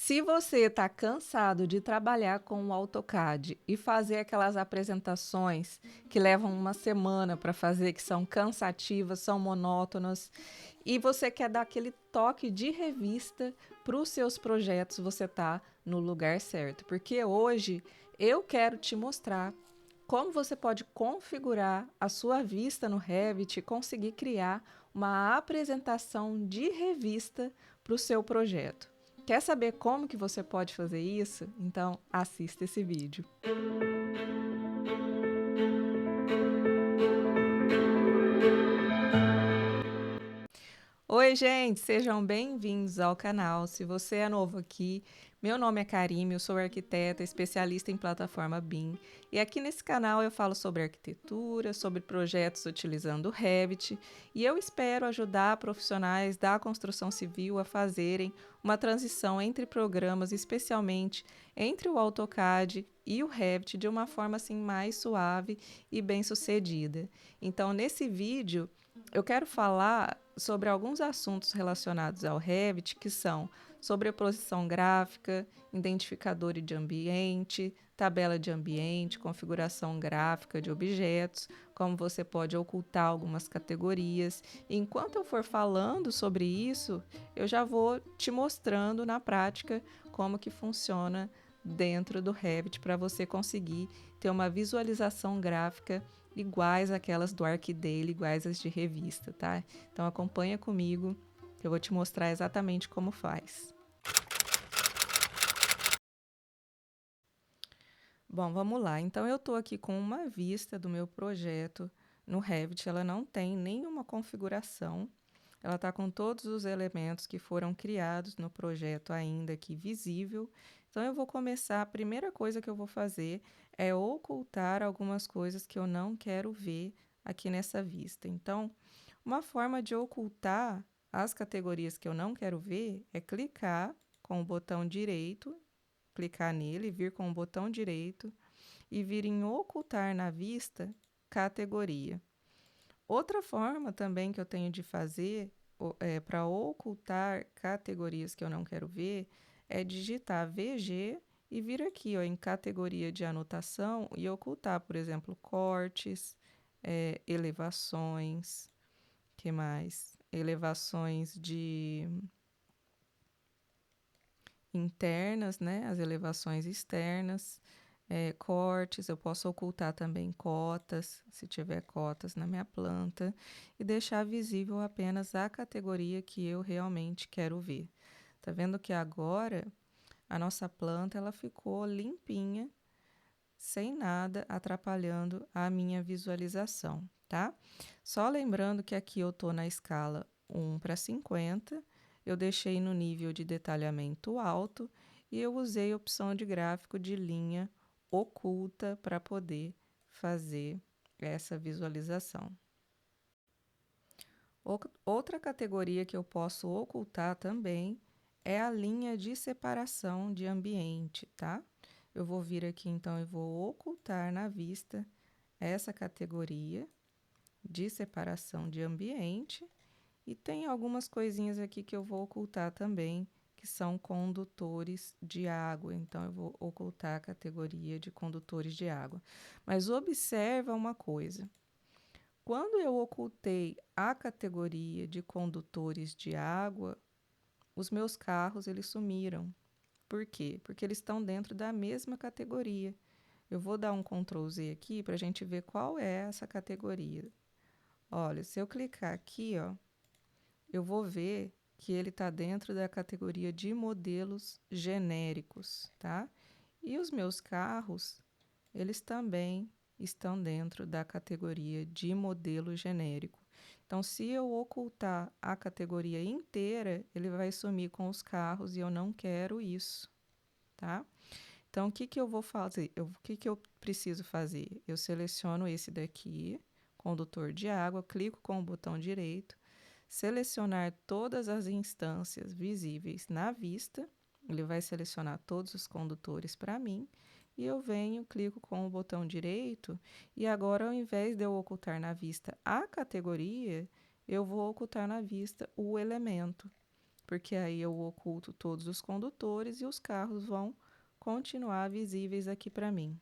Se você está cansado de trabalhar com o AutoCAD e fazer aquelas apresentações que levam uma semana para fazer, que são cansativas, são monótonas, e você quer dar aquele toque de revista para os seus projetos, você está no lugar certo. Porque hoje eu quero te mostrar como você pode configurar a sua vista no Revit e conseguir criar uma apresentação de revista para o seu projeto. Quer saber como que você pode fazer isso? Então assista esse vídeo. Oi, gente, sejam bem-vindos ao canal. Se você é novo aqui, meu nome é Karime, eu sou arquiteta, especialista em plataforma BIM. E aqui nesse canal eu falo sobre arquitetura, sobre projetos utilizando o Revit, e eu espero ajudar profissionais da construção civil a fazerem uma transição entre programas, especialmente entre o AutoCAD e o Revit, de uma forma assim mais suave e bem-sucedida. Então, nesse vídeo, eu quero falar sobre alguns assuntos relacionados ao Revit, que são sobreposição gráfica, identificador de ambiente, tabela de ambiente, configuração gráfica de objetos, como você pode ocultar algumas categorias. E enquanto eu for falando sobre isso, eu já vou te mostrando na prática como que funciona dentro do Revit para você conseguir ter uma visualização gráfica iguais àquelas do ArcDaily, iguais às de revista, tá? Então acompanha comigo que eu vou te mostrar exatamente como faz. Bom, vamos lá. Então eu estou aqui com uma vista do meu projeto no Revit. Ela não tem nenhuma configuração. Ela está com todos os elementos que foram criados no projeto ainda aqui visível. Então eu vou começar, a primeira coisa que eu vou fazer é ocultar algumas coisas que eu não quero ver aqui nessa vista. Então, uma forma de ocultar as categorias que eu não quero ver é clicar com o botão direito, clicar nele, vir com o botão direito e vir em ocultar na vista categoria. Outra forma também que eu tenho de fazer para ocultar categorias que eu não quero ver é digitar VG e vir aqui em categoria de anotação e ocultar, por exemplo, cortes, elevações, que mais? Elevações de internas, né? As elevações externas, cortes, eu posso ocultar também cotas, se tiver cotas na minha planta, e deixar visível apenas a categoria que eu realmente quero ver. Tá vendo que agora a nossa planta ela ficou limpinha, sem nada atrapalhando a minha visualização, tá? Só lembrando que aqui eu tô na escala 1:50, eu deixei no nível de detalhamento alto e eu usei a opção de gráfico de linha oculta para poder fazer essa visualização. Outra categoria que eu posso ocultar também é a linha de separação de ambiente, tá? Eu vou vir aqui, então, e vou ocultar na vista essa categoria de separação de ambiente. E tem algumas coisinhas aqui que eu vou ocultar também, que são condutores de água. Então, eu vou ocultar a categoria de condutores de água. Mas observa uma coisa. Quando eu ocultei a categoria de condutores de água, os meus carros eles sumiram. Por quê? Porque eles estão dentro da mesma categoria. Eu vou dar um Ctrl Z aqui para a gente ver qual é essa categoria. Olha, se eu clicar aqui, ó, eu vou ver que ele está dentro da categoria de modelos genéricos, tá? E os meus carros, eles também estão dentro da categoria de modelo genérico. Então, se eu ocultar a categoria inteira, ele vai sumir com os carros e eu não quero isso, tá? Então, o que que eu vou fazer? O que que eu preciso fazer? Eu seleciono esse daqui, condutor de água, clico com o botão direito, selecionar todas as instâncias visíveis na vista, ele vai selecionar todos os condutores para mim, e eu venho, clico com o botão direito, e agora, ao invés de eu ocultar na vista a categoria, eu vou ocultar na vista o elemento. porque aí eu oculto todos os condutores e os carros vão continuar visíveis aqui para mim.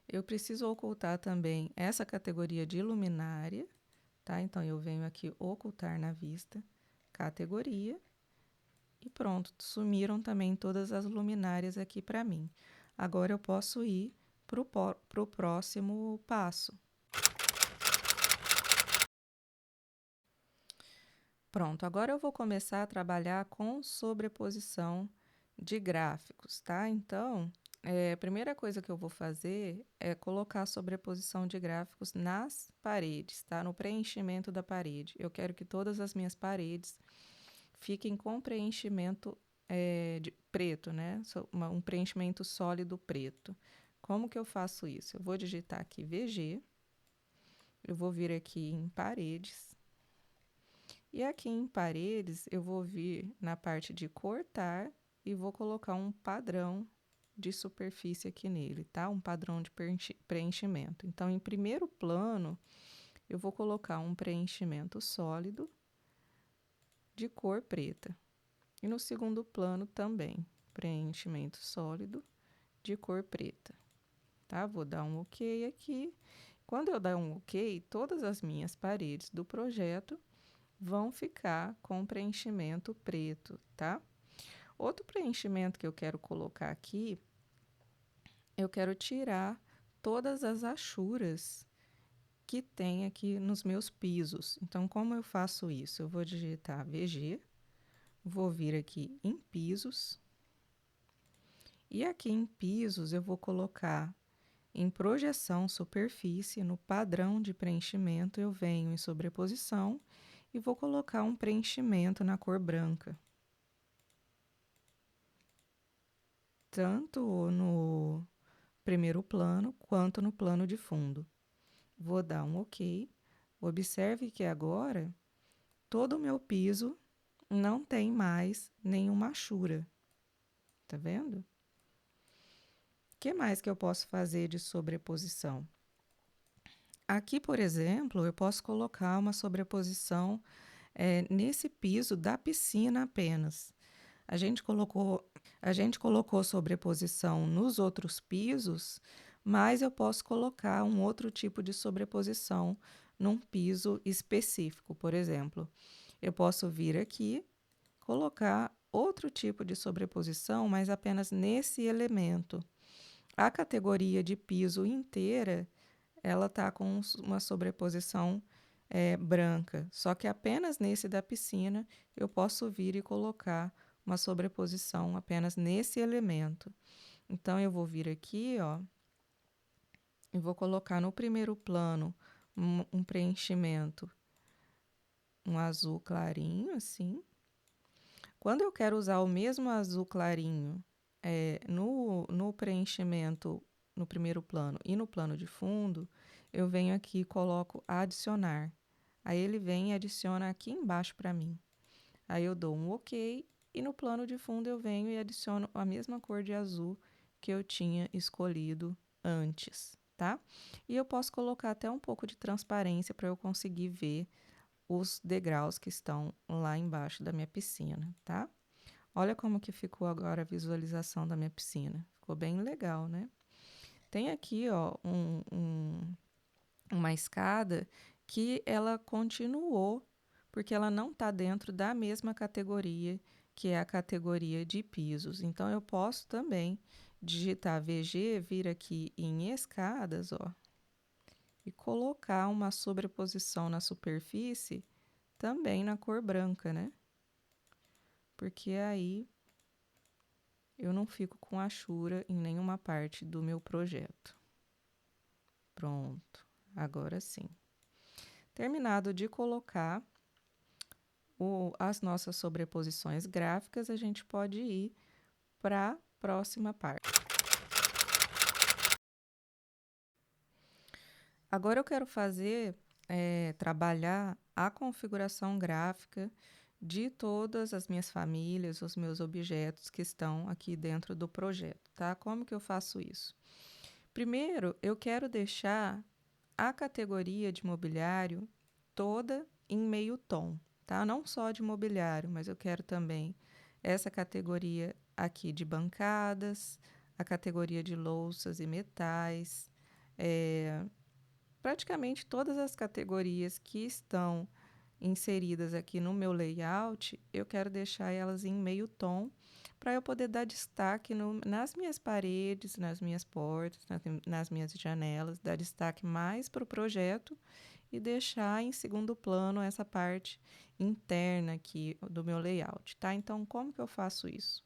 Eu preciso ocultar também essa categoria de luminária, tá? Então, eu venho aqui ocultar na vista, categoria, e pronto, sumiram também todas as luminárias aqui para mim. Agora eu posso ir para o próximo passo. Pronto, agora eu vou começar a trabalhar com sobreposição de gráficos, tá? Então, a primeira coisa que eu vou fazer é colocar a sobreposição de gráficos nas paredes, tá? No preenchimento da parede. Eu quero que todas as minhas paredes fiquem com preenchimento de preto, né? Um preenchimento sólido preto. Como que eu faço isso? Eu vou digitar aqui VG, eu vou vir aqui em paredes, e aqui em paredes eu vou vir na parte de cortar e vou colocar um padrão de superfície aqui nele, tá? Um padrão de preenchimento. Então, em primeiro plano, eu vou colocar um preenchimento sólido de cor preta. E no segundo plano também, preenchimento sólido de cor preta, tá? Vou dar um OK aqui. Quando eu dar um OK, todas as minhas paredes do projeto vão ficar com preenchimento preto, tá? Outro preenchimento que eu quero colocar aqui, eu quero tirar todas as achuras que tem aqui nos meus pisos. Então, como eu faço isso? Eu vou digitar VG, vou vir aqui em pisos, e aqui em pisos eu vou colocar em projeção superfície, no padrão de preenchimento, eu venho em sobreposição e vou colocar um preenchimento na cor branca. Tanto no primeiro plano quanto no plano de fundo. Vou dar um OK. Observe que agora todo o meu piso não tem mais nenhuma achura. Tá vendo? O que mais que eu posso fazer de sobreposição? Aqui, por exemplo, eu posso colocar uma sobreposição nesse piso da piscina apenas. A gente colocou sobreposição nos outros pisos, mas eu posso colocar um outro tipo de sobreposição num piso específico. Por exemplo, eu posso vir aqui, colocar outro tipo de sobreposição, mas apenas nesse elemento. A categoria de piso inteira, ela está com uma sobreposição branca, só que apenas nesse da piscina eu posso vir e colocar uma sobreposição apenas nesse elemento. Então, eu vou vir aqui, ó, e vou colocar no primeiro plano um preenchimento, um azul clarinho, assim. Quando eu quero usar o mesmo azul clarinho no preenchimento no primeiro plano e no plano de fundo, eu venho aqui e coloco adicionar. Aí ele vem e adiciona aqui embaixo para mim. Aí eu dou um OK e no plano de fundo eu venho e adiciono a mesma cor de azul que eu tinha escolhido antes, tá? E eu posso colocar até um pouco de transparência para eu conseguir ver os degraus que estão lá embaixo da minha piscina, tá? Olha como que ficou agora a visualização da minha piscina. Ficou bem legal, né? Tem aqui, ó, uma escada que ela continuou, porque ela não está dentro da mesma categoria, que é a categoria de pisos. Então, eu posso também digitar VG, vir aqui em escadas, ó, e colocar uma sobreposição na superfície também na cor branca, né? Porque aí eu não fico com achura em nenhuma parte do meu projeto. Pronto, agora sim. Terminado de colocar as nossas sobreposições gráficas, a gente pode ir para a próxima parte. Agora eu quero trabalhar a configuração gráfica de todas as minhas famílias, os meus objetos que estão aqui dentro do projeto, tá? Como que eu faço isso? Primeiro, eu quero deixar a categoria de mobiliário toda em meio tom, tá? Não só de mobiliário, mas eu quero também essa categoria aqui de bancadas, a categoria de louças e metais, praticamente todas as categorias que estão inseridas aqui no meu layout, eu quero deixar elas em meio tom para eu poder dar destaque nas minhas paredes, nas minhas portas, nas minhas janelas, dar destaque mais para o projeto e deixar em segundo plano essa parte interna aqui do meu layout, tá? Então, como que eu faço isso?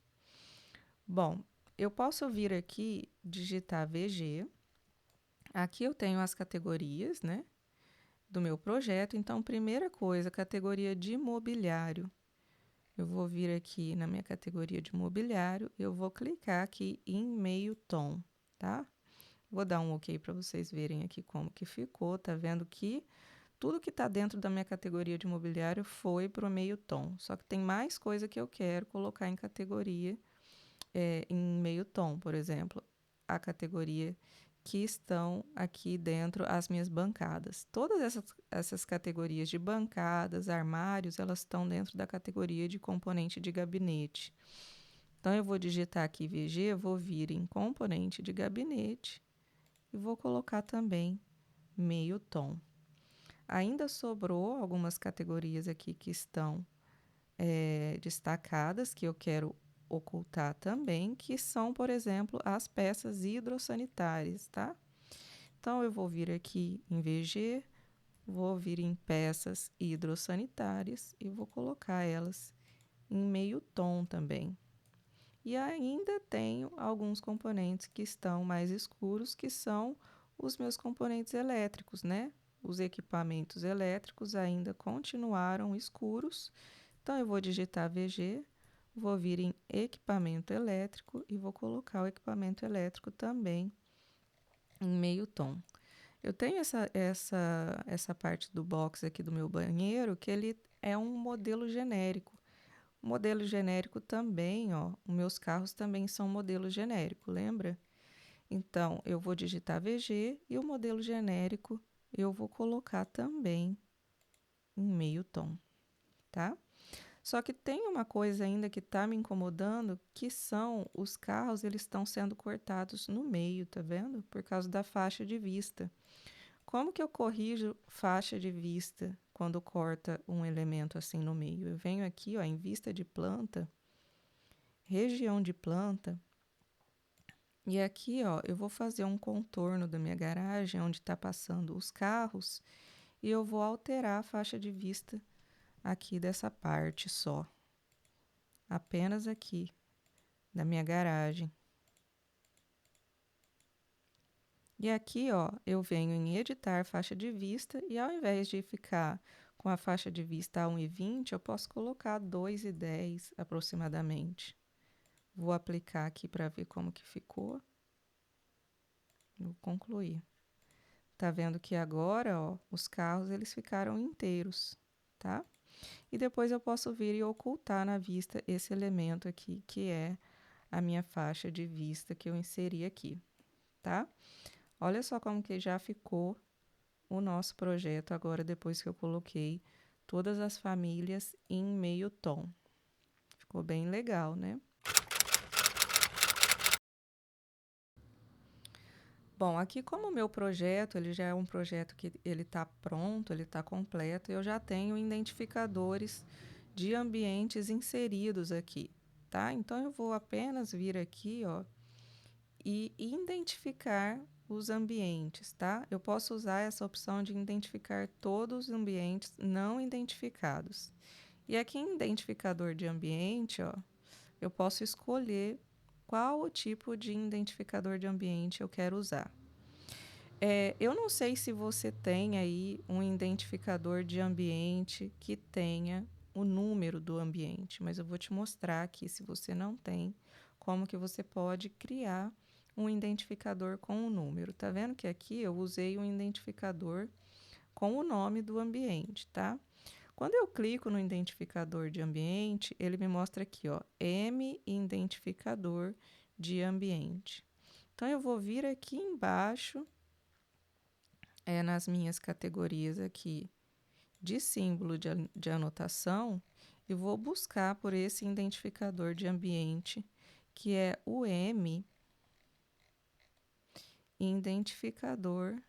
Bom, eu posso vir aqui, digitar VG. Aqui eu tenho as categorias, né, do meu projeto. Então, primeira coisa, categoria de mobiliário. Eu vou vir aqui na minha categoria de mobiliário, eu vou clicar aqui em meio tom, tá? Vou dar um OK para vocês verem aqui como que ficou. Tá vendo que tudo que está dentro da minha categoria de mobiliário foi para o meio tom. Só que tem mais coisa que eu quero colocar em categoria em meio tom, por exemplo, a categoria que estão aqui dentro as minhas bancadas. Todas essas categorias de bancadas, armários, elas estão dentro da categoria de componente de gabinete. Então, eu vou digitar aqui VG, vou vir em componente de gabinete e vou colocar também meio tom. Ainda sobrou algumas categorias aqui que estão destacadas, que eu quero ocultar também, que são, por exemplo, as peças hidrossanitárias, tá? Então, eu vou vir aqui em VG, vou vir em peças hidrossanitárias e vou colocar elas em meio tom também. E ainda tenho alguns componentes que estão mais escuros, que são os meus componentes elétricos, né? Os equipamentos elétricos ainda continuaram escuros. Então, eu vou digitar VG, vou vir em equipamento elétrico e vou colocar o equipamento elétrico também em meio tom. Eu tenho essa parte do box aqui do meu banheiro, que ele é um modelo genérico. O modelo genérico também, ó, os meus carros também são modelo genérico, lembra? Então, eu vou digitar VG e o modelo genérico eu vou colocar também em meio tom, tá? Só que tem uma coisa ainda que está me incomodando, que são os carros, eles estão sendo cortados no meio, tá vendo? Por causa da faixa de vista. Como que eu corrijo faixa de vista quando corta um elemento assim no meio? Eu venho aqui, ó, em vista de planta, região de planta, e aqui, ó, eu vou fazer um contorno da minha garagem, onde está passando os carros, e eu vou alterar a faixa de vista aqui dessa parte só. Apenas aqui, da minha garagem. E aqui, ó, eu venho em editar faixa de vista e ao invés de ficar com a faixa de vista a 1,20, eu posso colocar 2,10 aproximadamente. Vou aplicar aqui para ver como que ficou. Vou concluir. Tá vendo que agora, ó, os carros eles ficaram inteiros, tá? E depois eu posso vir e ocultar na vista esse elemento aqui, que é a minha faixa de vista que eu inseri aqui, tá? Olha só como que já ficou o nosso projeto agora, depois que eu coloquei todas as famílias em meio tom. Ficou bem legal, né? Bom, aqui como o meu projeto, ele já é um projeto que ele está pronto, ele está completo, eu já tenho identificadores de ambientes inseridos aqui, tá? Então, eu vou apenas vir aqui, ó, e identificar os ambientes, tá? Eu posso usar essa opção de identificar todos os ambientes não identificados. E aqui em identificador de ambiente, ó, eu posso escolher qual o tipo de identificador de ambiente eu quero usar. Eu não sei se você tem aí um identificador de ambiente que tenha o número do ambiente, mas eu vou te mostrar aqui, se você não tem, como que você pode criar um identificador com o número. Tá vendo que aqui eu usei um identificador com o nome do ambiente, tá? Quando eu clico no identificador de ambiente, ele me mostra aqui, ó, M identificador de ambiente. Então, eu vou vir aqui embaixo, nas minhas categorias aqui de símbolo de anotação e vou buscar por esse identificador de ambiente, que é o M, identificador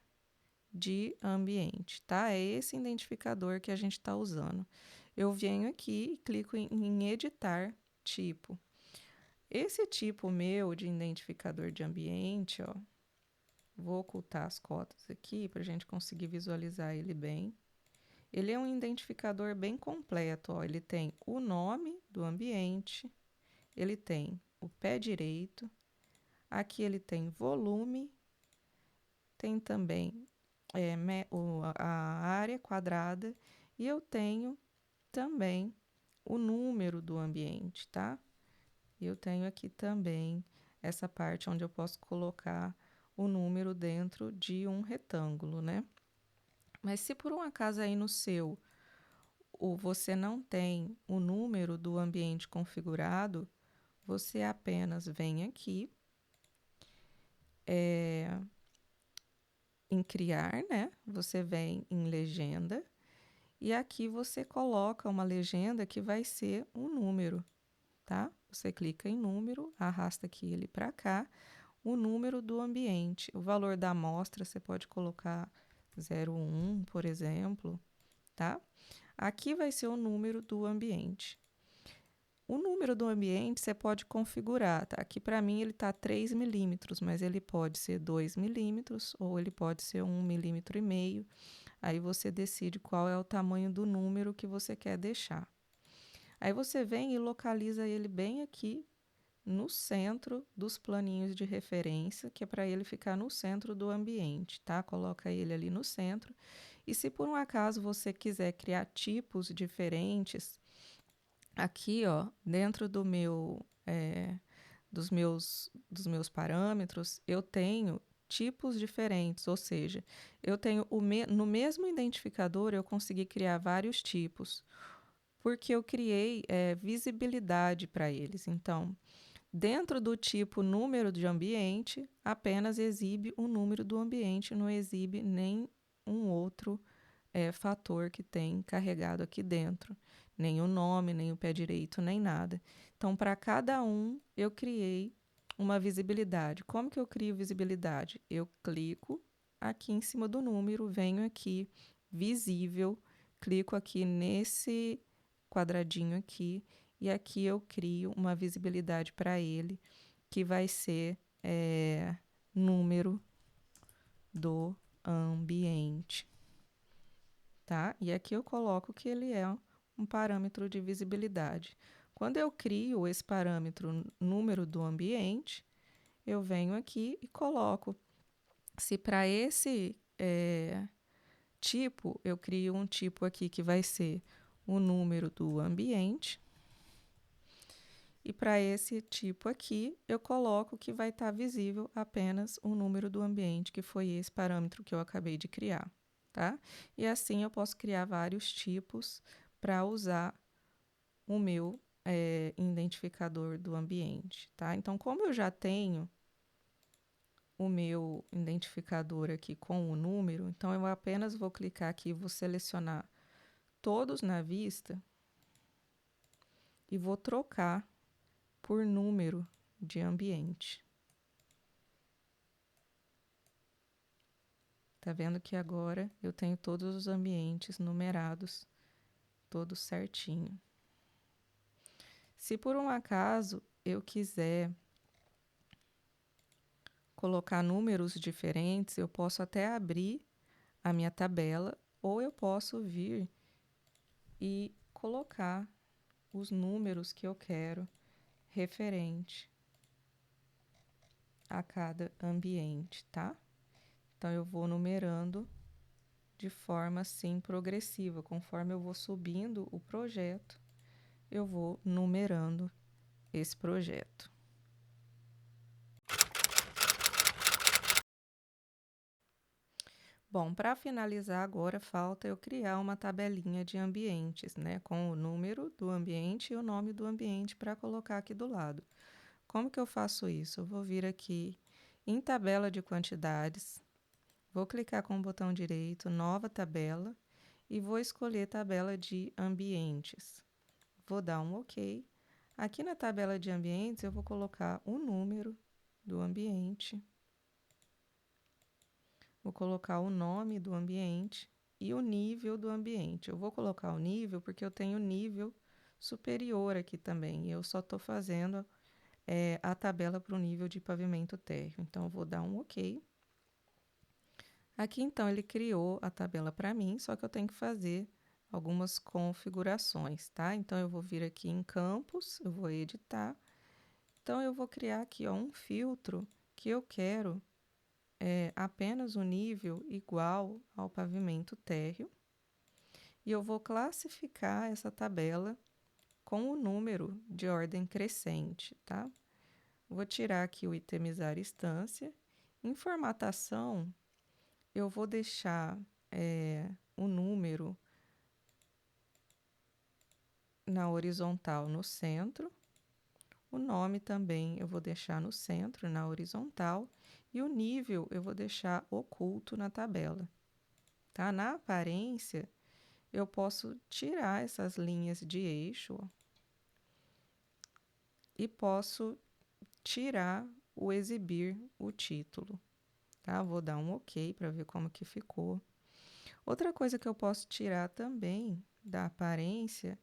de ambiente, tá? É esse identificador que a gente está usando. Eu venho aqui e clico em editar tipo. Esse tipo meu de identificador de ambiente, ó, vou ocultar as cotas aqui para a gente conseguir visualizar ele bem. Ele é um identificador bem completo, ó. Ele tem o nome do ambiente, ele tem o pé direito, aqui ele tem volume, tem também a área quadrada e eu tenho também o número do ambiente, tá? Eu tenho aqui também essa parte onde eu posso colocar o número dentro de um retângulo, né? Mas se por um acaso aí no seu você não tem o número do ambiente configurado, você apenas vem aqui em criar, né? Você vem em legenda e aqui você coloca uma legenda que vai ser um número, tá? Você clica em número, arrasta aqui ele para cá, o número do ambiente. O valor da amostra você pode colocar 01, por exemplo, tá? Aqui vai ser o número do ambiente. O número do ambiente você pode configurar, tá? Aqui para mim ele está 3 milímetros, mas ele pode ser 2 milímetros ou ele pode ser 1,5 milímetro. Aí você decide qual é o tamanho do número que você quer deixar. Aí você vem e localiza ele bem aqui no centro dos planinhos de referência, que é para ele ficar no centro do ambiente, tá? Coloca ele ali no centro. E se por um acaso você quiser criar tipos diferentes, aqui, ó, dentro dos meus parâmetros, eu tenho tipos diferentes, ou seja, eu tenho no mesmo identificador eu consegui criar vários tipos, porque eu criei visibilidade para eles. Então, dentro do tipo número de ambiente, apenas exibe o número do ambiente, não exibe nem um outro fator que tem carregado aqui dentro, nem o nome, nem o pé direito, nem nada. Então, para cada um, eu criei uma visibilidade. Como que eu crio visibilidade? Eu clico aqui em cima do número, venho aqui, visível, clico aqui nesse quadradinho aqui e aqui eu crio uma visibilidade para ele, que vai ser número do ambiente. Tá? E aqui eu coloco que ele é um parâmetro de visibilidade. Quando eu crio esse parâmetro número do ambiente, eu venho aqui e coloco se para esse tipo, eu crio um tipo aqui que vai ser o número do ambiente. E para esse tipo aqui, eu coloco que vai estar visível apenas o número do ambiente, que foi esse parâmetro que eu acabei de criar. Tá? E assim eu posso criar vários tipos para usar o meu identificador do ambiente, tá? Então, como eu já tenho o meu identificador aqui com o número, então eu apenas vou clicar aqui, vou selecionar todos na vista e vou trocar por número de ambiente. Tá vendo que agora eu tenho todos os ambientes numerados, todos certinho. Se por um acaso eu quiser colocar números diferentes, eu posso até abrir a minha tabela ou eu posso vir e colocar os números que eu quero referente a cada ambiente, tá? Então eu vou numerando de forma assim progressiva, conforme eu vou subindo o projeto, eu vou numerando esse projeto. Bom, para finalizar agora, falta eu criar uma tabelinha de ambientes, né? Com o número do ambiente e o nome do ambiente para colocar aqui do lado. Como que eu faço isso? Eu vou vir aqui em tabela de quantidades, vou clicar com o botão direito, nova tabela, e vou escolher tabela de ambientes. Vou dar um OK. Aqui na tabela de ambientes, eu vou colocar o número do ambiente, vou colocar o nome do ambiente e o nível do ambiente. Eu vou colocar o nível porque eu tenho nível superior aqui também, e eu só estou fazendo a tabela para o nível de pavimento térreo. Então, eu vou dar um OK. Aqui, então, ele criou a tabela para mim, só que eu tenho que fazer algumas configurações, tá? Então, eu vou vir aqui em campos, eu vou editar. Então, eu vou criar aqui, ó, um filtro que eu quero apenas o nível igual ao pavimento térreo. E eu vou classificar essa tabela com o número de ordem crescente, tá? Vou tirar aqui o itemizar instância. Em formatação, eu vou deixar o número na horizontal no centro. O nome também eu vou deixar no centro, na horizontal. E o nível eu vou deixar oculto na tabela. Tá? Na aparência, eu posso tirar essas linhas de eixo, ó, e posso tirar o exibir o título. Tá? Vou dar um OK para ver como que ficou. Outra coisa que eu posso tirar também da aparência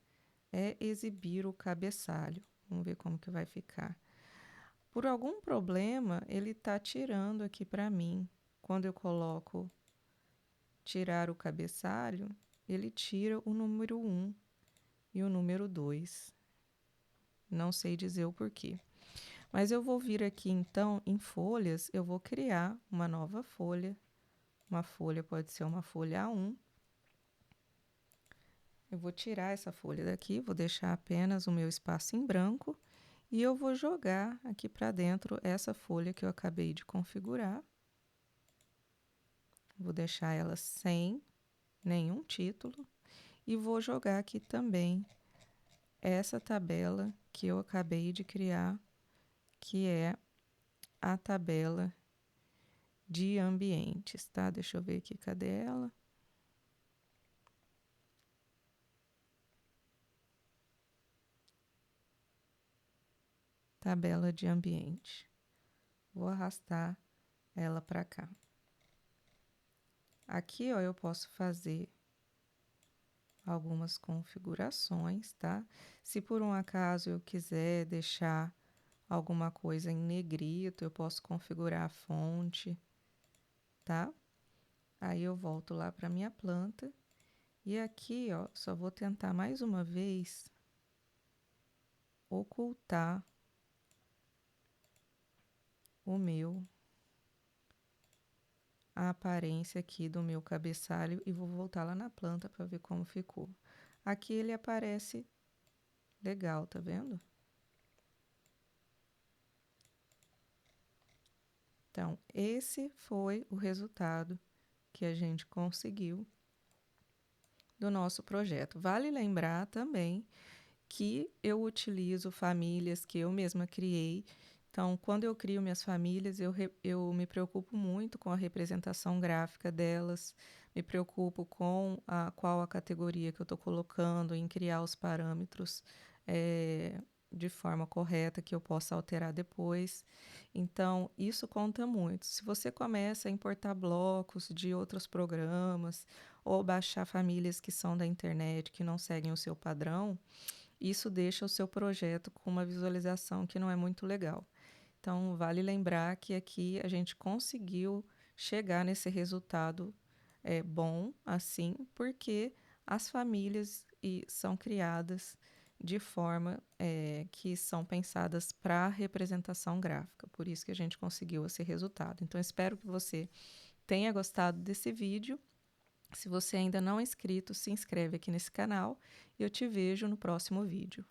é exibir o cabeçalho. Vamos ver como que vai ficar. Por algum problema, ele está tirando aqui para mim. Quando eu coloco tirar o cabeçalho, ele tira o número 1 e o número 2. Não sei dizer o porquê. Mas eu vou vir aqui, então, em folhas, eu vou criar uma nova folha. Uma folha pode ser uma folha A1. Eu vou tirar essa folha daqui, vou deixar apenas o meu espaço em branco e eu vou jogar aqui para dentro essa folha que eu acabei de configurar. Vou deixar ela sem nenhum título e vou jogar aqui também essa tabela que eu acabei de criar, que é a tabela de ambientes, tá? Deixa eu ver aqui, cadê ela? Tabela de ambiente. Vou arrastar ela para cá. Aqui, ó, eu posso fazer algumas configurações, tá? Se por um acaso eu quiser deixar alguma coisa em negrito, eu posso configurar a fonte, tá? Aí eu volto lá para minha planta e aqui, ó, só vou tentar mais uma vez ocultar a aparência aqui do meu cabeçalho e vou voltar lá na planta para ver como ficou. Aqui ele aparece legal, tá vendo? Então, esse foi o resultado que a gente conseguiu do nosso projeto. Vale lembrar também que eu utilizo famílias que eu mesma criei. Então, quando eu crio minhas famílias, eu me preocupo muito com a representação gráfica delas, me preocupo com qual a categoria que eu estou colocando, em criar os parâmetros de forma correta, que eu possa alterar depois. Então, isso conta muito. Se você começa a importar blocos de outros programas ou baixar famílias que são da internet, que não seguem o seu padrão, isso deixa o seu projeto com uma visualização que não é muito legal. Então, vale lembrar que aqui a gente conseguiu chegar nesse resultado bom, assim, porque as famílias são criadas de forma que são pensadas para representação gráfica. Por isso que a gente conseguiu esse resultado. Então, espero que você tenha gostado desse vídeo. Se você ainda não é inscrito, se inscreve aqui nesse canal e eu te vejo no próximo vídeo.